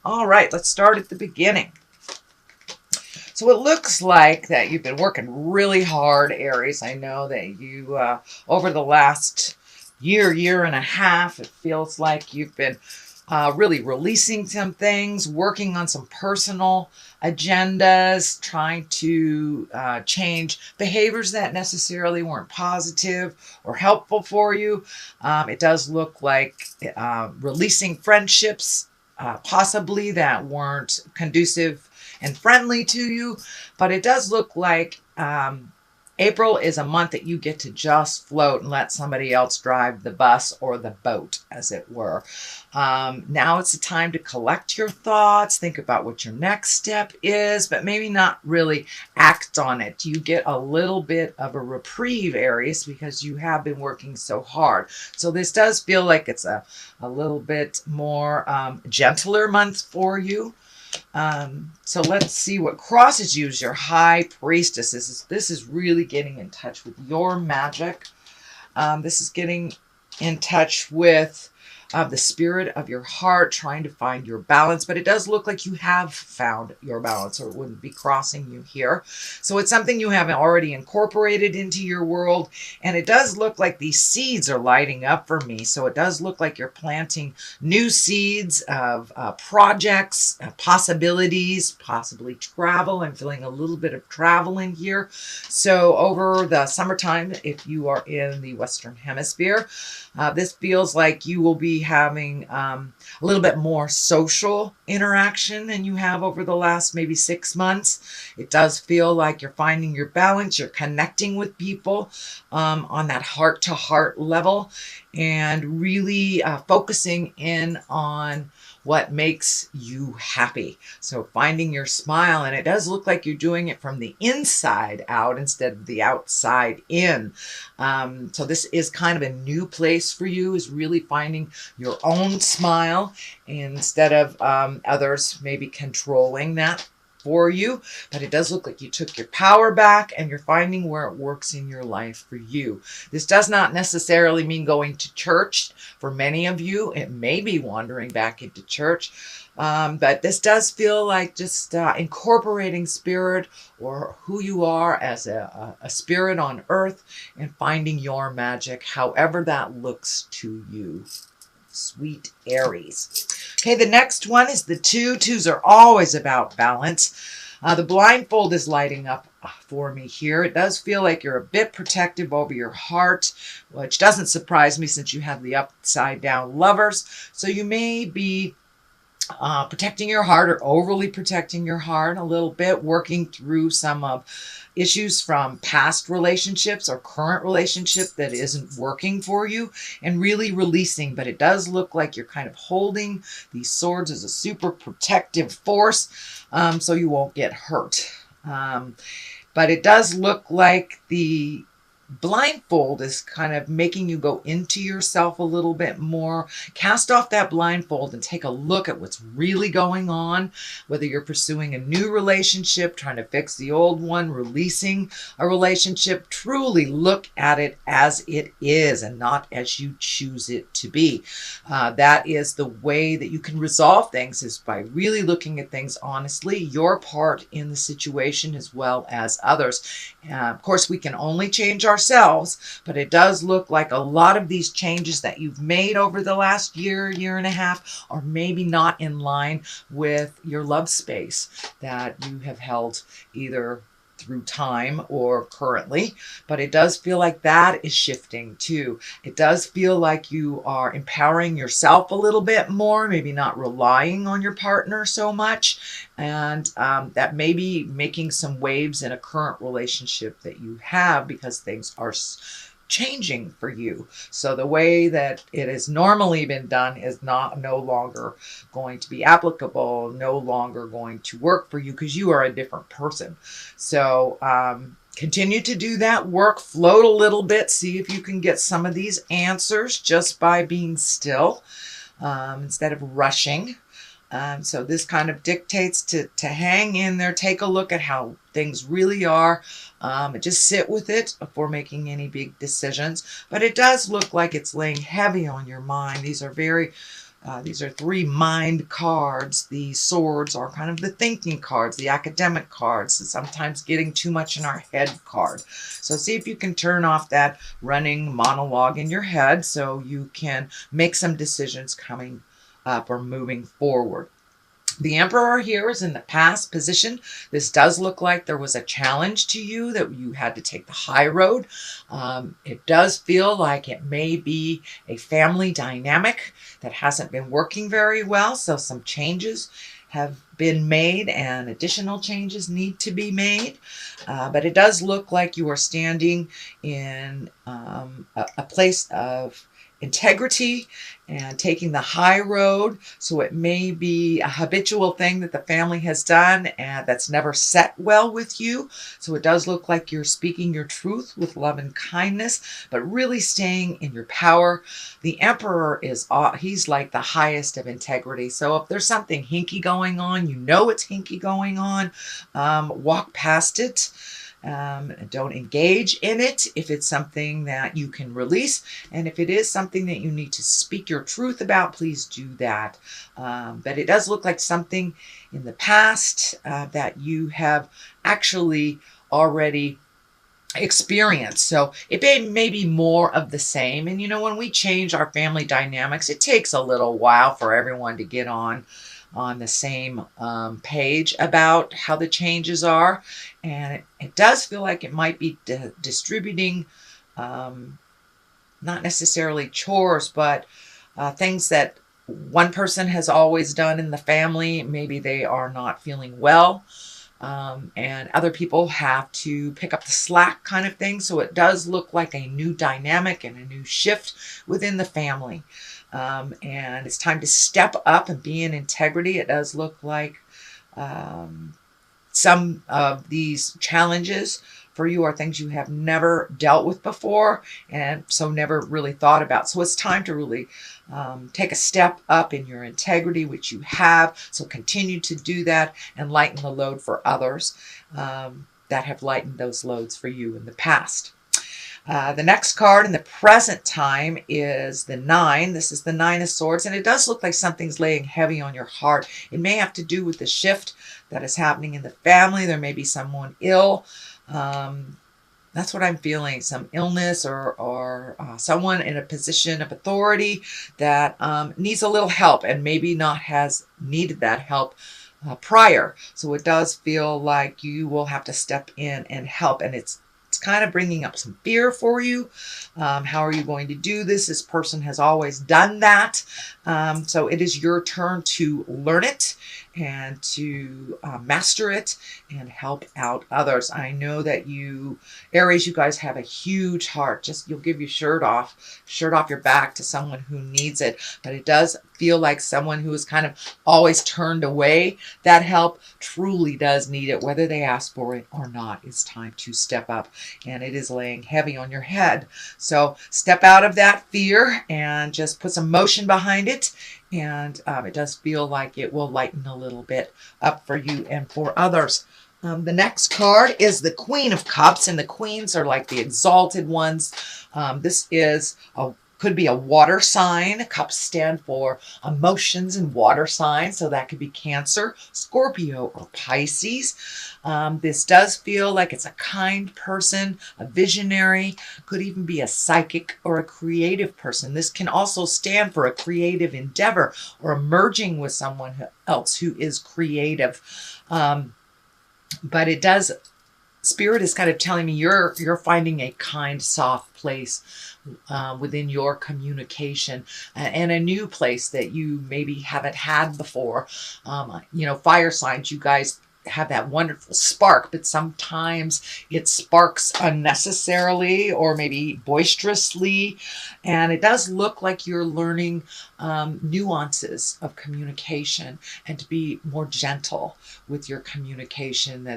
All right, let's start at the beginning. So it looks like that you've been working really hard, Aries. I know that you, over the last year and a half, it feels like you've been really releasing some things, working on some personal agendas, trying to change behaviors that necessarily weren't positive or helpful for you. It does look like releasing friendships, possibly that weren't conducive and friendly to you, but it does look like April is a month that you get to just float and let somebody else drive the bus or the boat, as it were. Now it's the time to collect your thoughts, think about what your next step is, but maybe not really act on it. You get a little bit of a reprieve, Aries, because you have been working so hard. So this does feel like it's a little bit more gentler month for you. So let's see what crosses you as your high priestess. This is really getting in touch with your magic. This is getting in touch with the spirit of your heart, trying to find your balance. But it does look like you have found your balance, or it wouldn't be crossing you here. So it's something you have already incorporated into your world. And it does look like these seeds are lighting up for me. So it does look like you're planting new seeds of projects, possibilities, possibly travel. I'm feeling a little bit of travel in here. So over the summertime, if you are in the Western Hemisphere, this feels like you will be having a little bit more social interaction than you have over the last maybe 6 months. It does feel like you're finding your balance. You're connecting with people on that heart-to-heart level and really focusing in on what makes you happy. So finding your smile, and it does look like you're doing it from the inside out instead of the outside in. So this is kind of a new place for you, is really finding your own smile instead of others maybe controlling that for you. But it does look like you took your power back and you're finding where it works in your life for you. This does not necessarily mean going to church. For many of you, it may be wandering back into church. But this does feel like just incorporating spirit or who you are as a spirit on earth and finding your magic, however that looks to you. Sweet Aries. Okay, the next one is the 2. 2s are always about balance. The blindfold is lighting up for me here. It does feel like you're a bit protective over your heart, which doesn't surprise me since you have the upside down lovers. So you may be protecting your heart or overly protecting your heart a little bit, working through some of issues from past relationships or current relationship that isn't working for you, and really releasing. But it does look like you're kind of holding these swords as a super protective force, so you won't get hurt. But it does look like the blindfold is kind of making you go into yourself a little bit more. Cast off that blindfold and take a look at what's really going on, whether you're pursuing a new relationship, trying to fix the old one, releasing a relationship. Truly look at it as it is and not as you choose it to be. That is the way that you can resolve things, is by really looking at things honestly, your part in the situation as well as others. Of course, we can only change ourselves, but it does look like a lot of these changes that you've made over the last year and a half are maybe not in line with your love space that you have held either through time or currently. But it does feel like that is shifting too. It does feel like you are empowering yourself a little bit more, maybe not relying on your partner so much, and that may be making some waves in a current relationship that you have because things are changing for you. So the way that it has normally been done is no longer going to be applicable, no longer going to work for you because you are a different person. So continue to do that work, float a little bit, see if you can get some of these answers just by being still instead of rushing. So this kind of dictates to hang in there, take a look at how things really are, and just sit with it before making any big decisions. But it does look like it's laying heavy on your mind. These are very These are 3 mind cards. The swords are kind of the thinking cards, the academic cards, and sometimes getting too much in our head card. So see if you can turn off that running monologue in your head so you can make some decisions coming up or moving forward. The Emperor here is in the past position. This does look like there was a challenge to you, that you had to take the high road. It does feel like it may be a family dynamic that hasn't been working very well. So some changes have been made and additional changes need to be made. But it does look like you are standing in a place of integrity and taking the high road. So it may be a habitual thing that the family has done and that's never set well with you. So it does look like you're speaking your truth with love and kindness, but really staying in your power. The Emperor he's like the highest of integrity. So if there's something hinky going on, you know it's hinky going on, walk past it. Don't engage in it if it's something that you can release. And if it is something that you need to speak your truth about, please do that. But it does look like something in the past that you have actually already experienced. So it may be more of the same. And when we change our family dynamics, it takes a little while for everyone to get on the same page about how the changes are. And it does feel like it might be distributing, not necessarily chores, but things that one person has always done in the family. Maybe they are not feeling well. And other people have to pick up the slack kind of thing. So it does look like a new dynamic and a new shift within the family. And it's time to step up and be in integrity. It does look like some of these challenges for you are things you have never dealt with before and so never really thought about. So it's time to really take a step up in your integrity, which you have. So continue to do that and lighten the load for others that have lightened those loads for you in the past. The next card in the present time is the 9. This is the 9 of Swords, and it does look like something's laying heavy on your heart. It may have to do with the shift that is happening in the family. There may be someone ill. That's what I'm feeling, some illness or someone in a position of authority that needs a little help and maybe not has needed that help prior. So it does feel like you will have to step in and help, and it's kind of bringing up some fear for you. How are you going to do this? This person has always done that. So it is your turn to learn it and to master it and help out others. I know that you, Aries, you guys have a huge heart. Just you'll give your shirt off your back to someone who needs it. But it does feel like someone who has kind of always turned away that help truly does need it, whether they ask for it or not. It's time to step up, and it is laying heavy on your head. So step out of that fear and just put some motion behind it. And it does feel like it will lighten a little bit up for you and for others. The next card is the Queen of Cups, and the queens are like the exalted ones. This is could be a water sign. Cups stand for emotions and water signs, so that could be Cancer, Scorpio, or Pisces. This does feel like it's a kind person, a visionary, could even be a psychic or a creative person. This can also stand for a creative endeavor or merging with someone else who is creative. But it does, Spirit is kind of telling me you're finding a kind, soft place within your communication, and a new place that you maybe haven't had before. Fire signs, you guys have that wonderful spark, but sometimes it sparks unnecessarily or maybe boisterously. And it does look like you're learning nuances of communication and to be more gentle with your communication,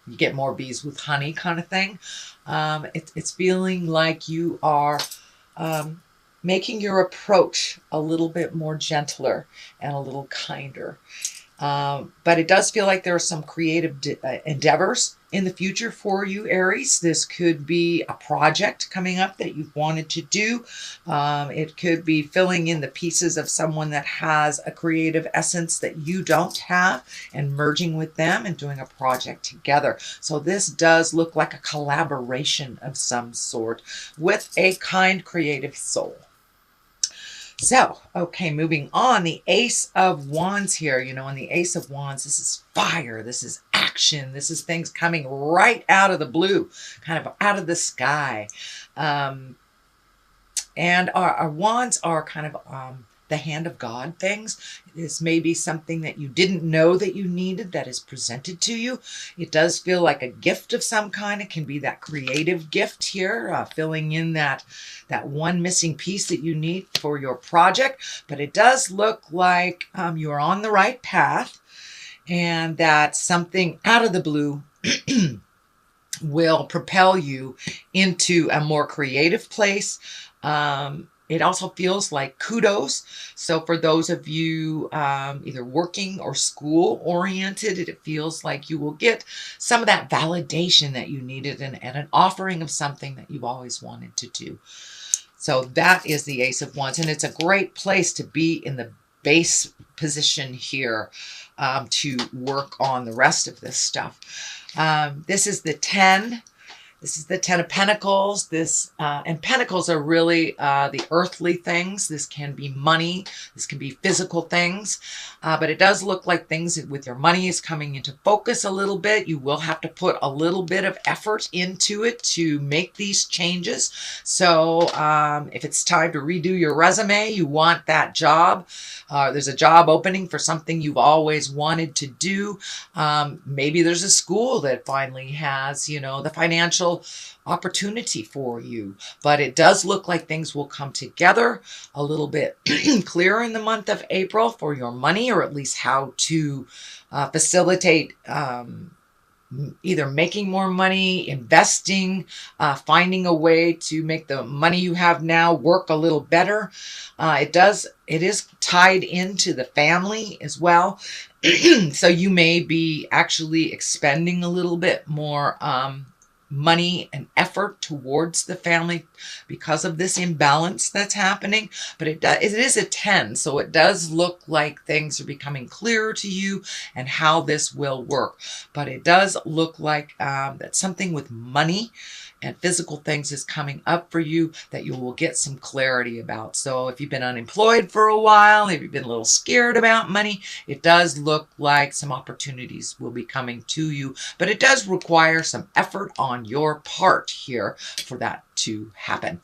you get more bees with honey kind of thing. It's feeling like you are making your approach a little bit more gentler and a little kinder. But it does feel like there are some creative endeavors in the future for you, Aries. This could be a project coming up that you've wanted to do. It could be filling in the pieces of someone that has a creative essence that you don't have and merging with them and doing a project together. So this does look like a collaboration of some sort with a kind, creative soul. So, okay, moving on, the Ace of Wands here, you know, and the Ace of Wands, this is fire, this is action, this is things coming right out of the blue, kind of out of the sky. And our wands are kind of the hand of God things. This may be something that you didn't know that you needed that is presented to you. It does feel like a gift of some kind. It can be that creative gift here, filling in that one missing piece that you need for your project. But it does look like you're on the right path and that something out of the blue will propel you into a more creative place. It also feels like kudos. So for those of you either working or school oriented, it feels like you will get some of that validation that you needed and an offering of something that you've always wanted to do. So that is the Ace of Wands. And it's a great place to be in the base position here to work on the rest of this stuff. This is the 10. This is the 10 of Pentacles. And Pentacles are really the earthly things. This can be money. This can be physical things. But it does look like things with your money is coming into focus a little bit. You will have to put a little bit of effort into it to make these changes. So if it's time to redo your resume, you want that job. There's a job opening for something you've always wanted to do. Maybe there's a school that finally has, you know, the financial opportunity for you, but it does look like things will come together a little bit clearer in the month of April for your money, or at least how to facilitate either making more money, investing, finding a way to make the money you have now work a little better. It is tied into the family as well. So you may be actually expending a little bit more money and effort towards the family because of this imbalance that's happening. But it is a 10, so it does look like things are becoming clearer to you and how this will work. But it does look like that something with money and physical things is coming up for you that you will get some clarity about. So if you've been unemployed for a while, if you've been a little scared about money, it does look like some opportunities will be coming to you. But it does require some effort on your part here for that to happen.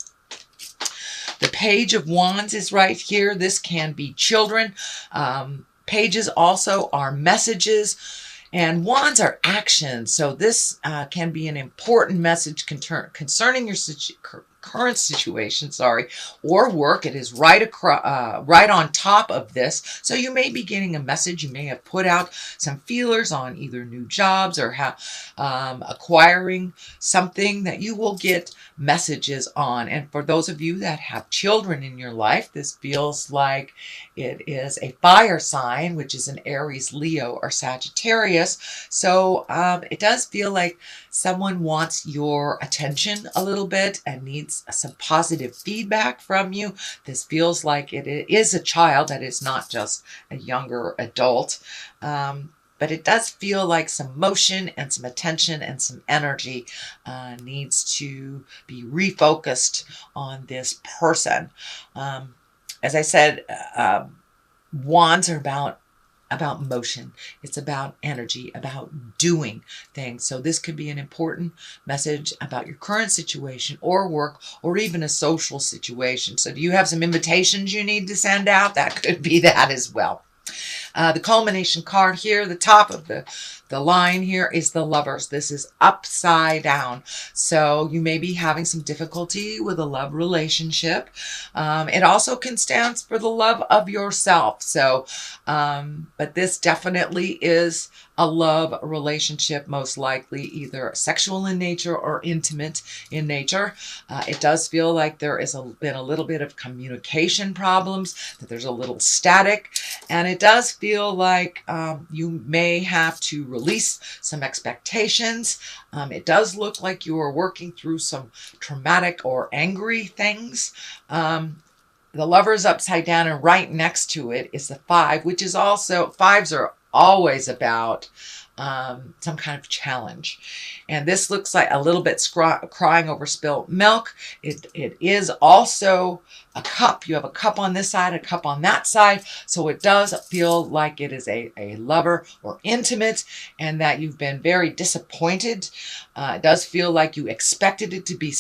The Page of Wands is right here. This can be children. Pages also are messages. And wands are action. So this can be an important message concerning your current situation, or work. It is right on top of this. So you may be getting a message. You may have put out some feelers on either new jobs or acquiring something that you will get messages on. And for those of you that have children in your life, this feels like it is a fire sign, which is an Aries, Leo, or Sagittarius. So it does feel like someone wants your attention a little bit and needs some positive feedback from you. This feels like it is a child that is not just a younger adult. But it does feel like some motion and some attention and some energy needs to be refocused on this person. As I said, wands are about motion. It's about energy, about doing things. So this could be an important message about your current situation or work or even a social situation. So do you have some invitations you need to send out? That could be that as well. The culmination card here, the top of the line here is the Lovers. This is upside down. So you may be having some difficulty with a love relationship. It also can stand for the love of yourself. So, but this definitely is a love relationship, most likely either sexual in nature or intimate in nature. It does feel like there is been a little bit of communication problems, that there's a little static, and it does feel like you may have to release some expectations. It does look like you are working through some traumatic or angry things. The Lover's upside down, and right next to it is the 5, which is also, 5s are always about some kind of challenge. And this looks like a little bit crying over spilt milk. It is also a cup. You have a cup on this side, a cup on that side. So it does feel like it is a lover or intimate, and that you've been very disappointed. It does feel like you expected it to be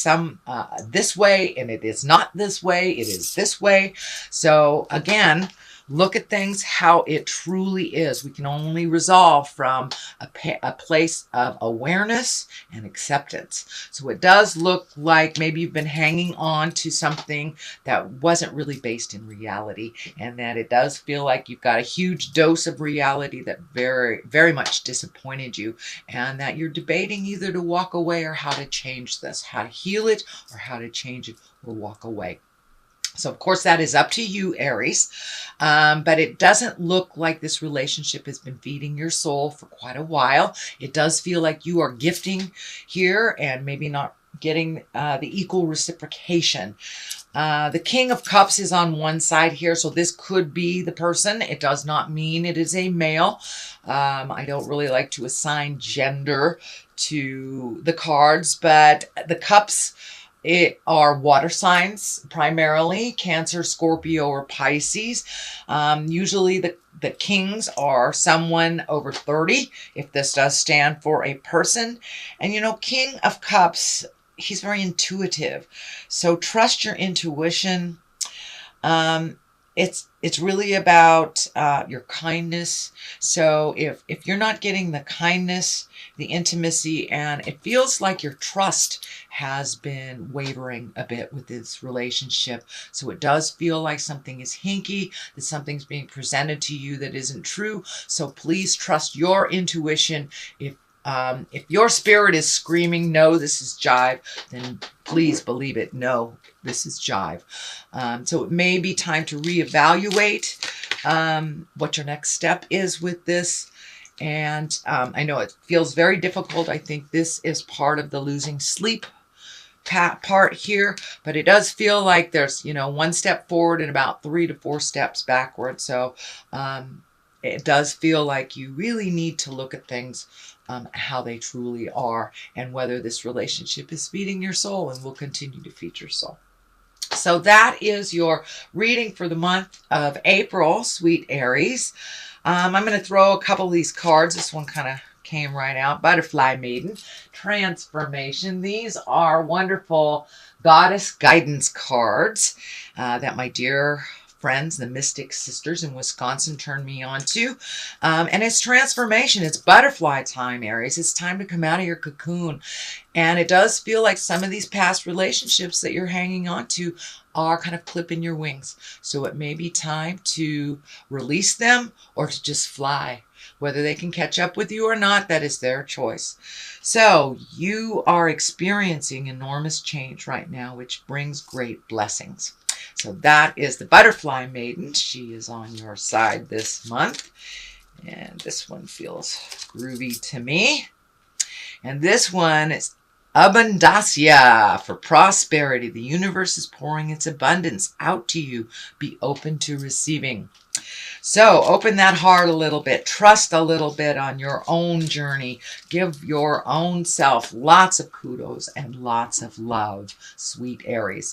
this way, and it is not this way. It is this way. So again, look at things how it truly is. We can only resolve from a place of awareness and acceptance. So it does look like maybe you've been hanging on to something that wasn't really based in reality, and that it does feel like you've got a huge dose of reality that very, very much disappointed you, and that you're debating either to walk away or how to change this, how to heal it or how to change it or walk away. So, of course, that is up to you, Aries. But it doesn't look like this relationship has been feeding your soul for quite a while. It does feel like you are gifting here and maybe not getting the equal reciprocation. The King of Cups is on one side here, so this could be the person. It does not mean it is a male. I don't really like to assign gender to the cards, but the cups are water signs, primarily Cancer, Scorpio, or Pisces. Usually the kings are someone over 30, if this does stand for a person. And you know, King of Cups, he's very intuitive. So trust your intuition. It's really about your kindness. So if you're not getting the kindness, the intimacy, and it feels like your trust has been wavering a bit with this relationship. So it does feel like something is hinky, that something's being presented to you that isn't true. So please trust your intuition. If your spirit is screaming, no, this is jive, then please believe it. No, this is jive. So it may be time to reevaluate what your next step is with this. And I know it feels very difficult. I think this is part of the losing sleep part here, but it does feel like there's, you know, one step forward and about 3 to 4 steps backward. So it does feel like you really need to look at things how they truly are, and whether this relationship is feeding your soul and will continue to feed your soul. So that is your reading for the month of April, sweet Aries. I'm going to throw a couple of these cards. This one kind of came right out. Butterfly Maiden, Transformation. These are wonderful goddess guidance cards that my dear friends, the Mystic Sisters in Wisconsin, turned me on to. And it's transformation. It's butterfly time, Aries. It's time to come out of your cocoon. And it does feel like some of these past relationships that you're hanging on to are kind of clipping your wings. So it may be time to release them or to just fly. Whether they can catch up with you or not, that is their choice. So you are experiencing enormous change right now, which brings great blessings. So that is the Butterfly Maiden. She is on your side this month. And this one feels groovy to me. And this one is Abundancia, for prosperity. The universe is pouring its abundance out to you. Be open to receiving. So open that heart a little bit. Trust a little bit on your own journey. Give your own self lots of kudos and lots of love, sweet Aries.